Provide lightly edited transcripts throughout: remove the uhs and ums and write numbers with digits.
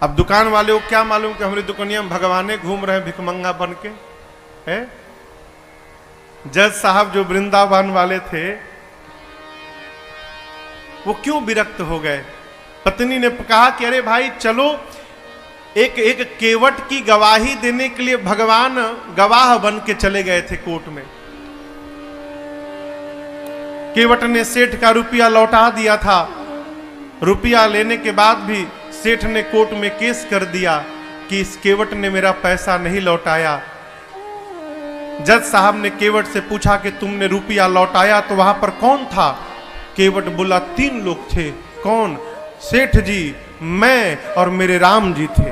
अब दुकान वाले को क्या मालूम कि हमारी दुकानिया में भगवाने घूम रहे हैं भिखमंगा बन के है। जज साहब जो वृंदावन वाले थे वो क्यों विरक्त हो गए? पत्नी ने कहा कि अरे भाई चलो, एक एक केवट की गवाही देने के लिए भगवान गवाह बन के चले गए थे कोर्ट में। केवट ने सेठ का रुपया लौटा दिया था। रुपया लेने के बाद भी सेठ ने कोर्ट में केस कर दिया कि इस केवट ने मेरा पैसा नहीं लौटाया। जज साहब ने केवट से पूछा कि तुमने रुपया लौटाया तो वहां पर कौन था? केवट बोला 3 लोग थे। कौन? सेठ जी, मैं और मेरे राम जी थे,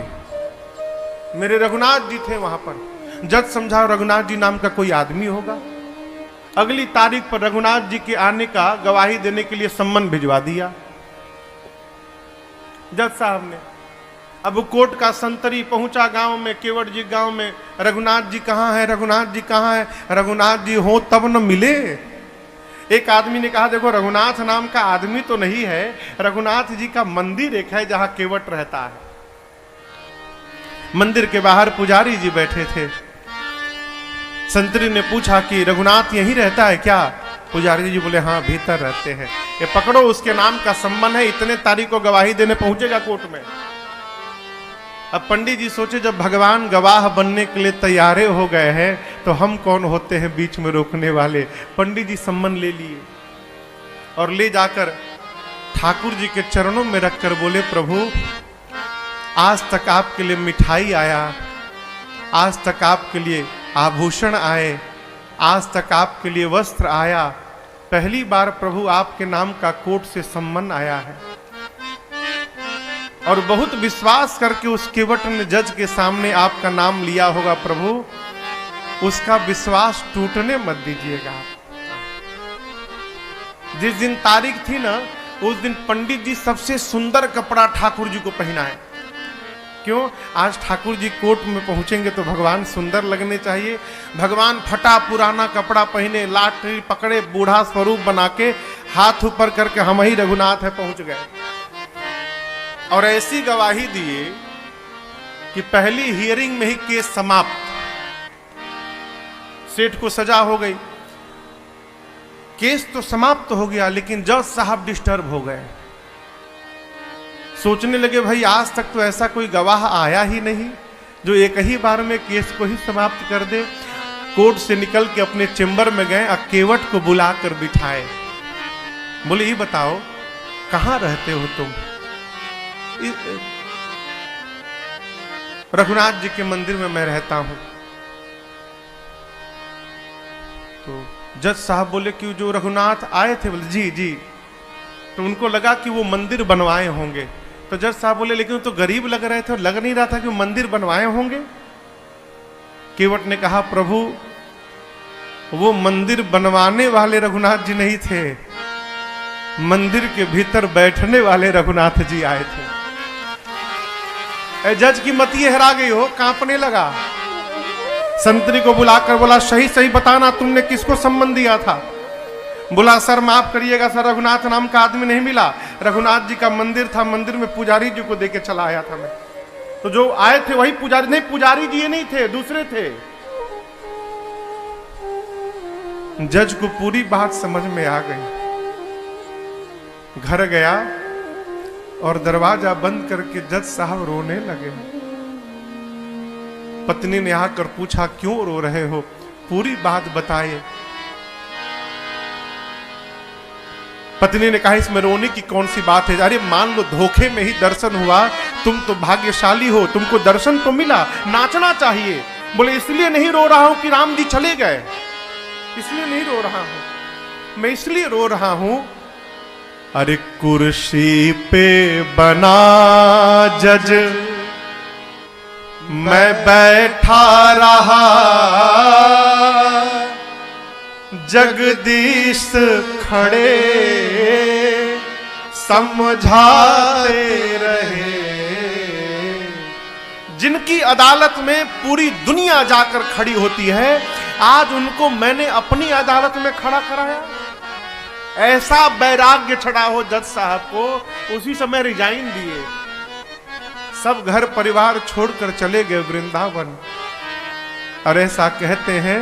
मेरे रघुनाथ जी थे वहां पर। जज समझा रघुनाथ जी नाम का कोई आदमी होगा। अगली तारीख पर रघुनाथ जी के आने का गवाही देने के लिए सम्मन भिजवा दिया जज साहब ने। अब कोर्ट का संतरी पहुंचा गांव में, केवट जी गांव में, रघुनाथ जी कहां है, रघुनाथ जी कहां है? रघुनाथ जी हो तब न मिले। एक आदमी ने कहा देखो रघुनाथ नाम का आदमी तो नहीं है, रघुनाथ जी का मंदिर एक है जहां केवट रहता है। मंदिर के बाहर पुजारी जी बैठे थे। संतरी ने पूछा कि रघुनाथ यहीं रहता है क्या? पुजारी जी बोले हाँ भीतर रहते हैं। ये पकड़ो, उसके नाम का संबंध है, इतने तारीख को गवाही देने पहुंचेगा कोर्ट में। अब पंडित जी सोचे जब भगवान गवाह बनने के लिए तैयारे हो गए हैं तो हम कौन होते हैं बीच में रोकने वाले। पंडित जी सम्मन ले लिए और ले जाकर ठाकुर जी के चरणों में रखकर बोले प्रभु आज तक आपके लिए मिठाई आया, आज तक आपके लिए आभूषण आए, आज तक आपके लिए वस्त्र आया, पहली बार प्रभु आपके नाम का कोर्ट से सम्मन आया है। और बहुत विश्वास करके उस केवट ने जज के सामने आपका नाम लिया होगा प्रभु, उसका विश्वास टूटने मत दीजिएगा। जिस दिन तारीख थी ना उस दिन पंडित जी सबसे सुंदर कपड़ा ठाकुर जी को पहनाए। क्यों? आज ठाकुर जी कोर्ट में पहुंचेंगे तो भगवान सुंदर लगने चाहिए। भगवान फटा पुराना कपड़ा पहने, लाठी पकड़े, बूढ़ा स्वरूप बना के हाथ ऊपर करके हम ही रघुनाथ है पहुंच गए। और ऐसी गवाही दिए कि पहली हियरिंग में ही केस समाप्त। सेठ को सजा हो गई, केस तो समाप्त हो गया, लेकिन जज साहब डिस्टर्ब हो गए। सोचने लगे भाई आज तक तो ऐसा कोई गवाह आया ही नहीं जो एक ही बार में केस को ही समाप्त कर दे। कोर्ट से निकल के अपने चेंबर में गए, केवट को बुलाकर बिठाए। बोले ये बताओ कहां रहते हो तुम? रघुनाथ जी के मंदिर में मैं रहता हूं। तो जज साहब बोले कि जो रघुनाथ आए थे? बोले जी जी। तो उनको लगा कि वो मंदिर बनवाए होंगे। तो जज साहब बोले लेकिन तो गरीब लग रहे थे और लग नहीं रहा था कि वो मंदिर बनवाए होंगे। केवट ने कहा प्रभु वो मंदिर बनवाने वाले रघुनाथ जी नहीं थे, मंदिर के भीतर बैठने वाले रघुनाथ जी आए थे। जज की मति हरा गई हो, कांपने लगा। संतरी को बुलाकर बोला सही सही बताना तुमने किसको सम्मन दिया था? बोला सर माफ करिएगा सर, रघुनाथ नाम का आदमी नहीं मिला, रघुनाथ जी का मंदिर था, मंदिर में पुजारी जी को देके चला आया था मैं। तो जो आए थे वही पुजारी, नहीं पुजारी जी ये नहीं थे, दूसरे थे। जज को पूरी बात समझ में आ गई। घर गया और दरवाजा बंद करके जज साहब रोने लगे। पत्नी ने आकर पूछा क्यों रो रहे हो? पूरी बात बताए। पत्नी ने कहा इसमें रोने की कौन सी बात है? अरे मान लो धोखे में ही दर्शन हुआ, तुम तो भाग्यशाली हो, तुमको दर्शन तो मिला, नाचना चाहिए। बोले इसलिए नहीं रो रहा हूं कि राम जी चले गए, इसलिए नहीं रो रहा हूं, मैं इसलिए रो रहा हूं अरे कुर्सी पे बना जज मैं बैठा रहा, जगदीश खड़े समझाते रहे। जिनकी अदालत में पूरी दुनिया जाकर खड़ी होती है, आज उनको मैंने अपनी अदालत में खड़ा कराया। ऐसा वैराग्य चढ़ा हो जज साहब को, उसी समय रिजाइन दिए। सब घर परिवार छोड़कर चले गए वृंदावन। और ऐसा कहते हैं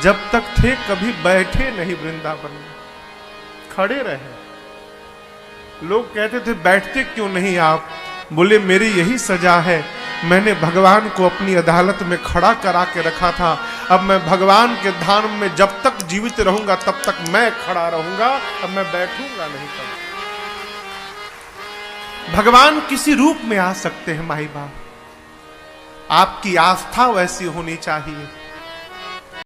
जब तक थे कभी बैठे नहीं वृंदावन में, खड़े रहे। लोग कहते थे बैठते क्यों नहीं आप? बोले मेरी यही सजा है, मैंने भगवान को अपनी अदालत में खड़ा करा के रखा था, अब मैं भगवान के धाम में जब तक जीवित रहूंगा तब तक मैं खड़ा रहूंगा, अब मैं बैठूंगा नहीं। कभी भगवान किसी रूप में आ सकते हैं माई बाप, आपकी आस्था वैसी होनी चाहिए।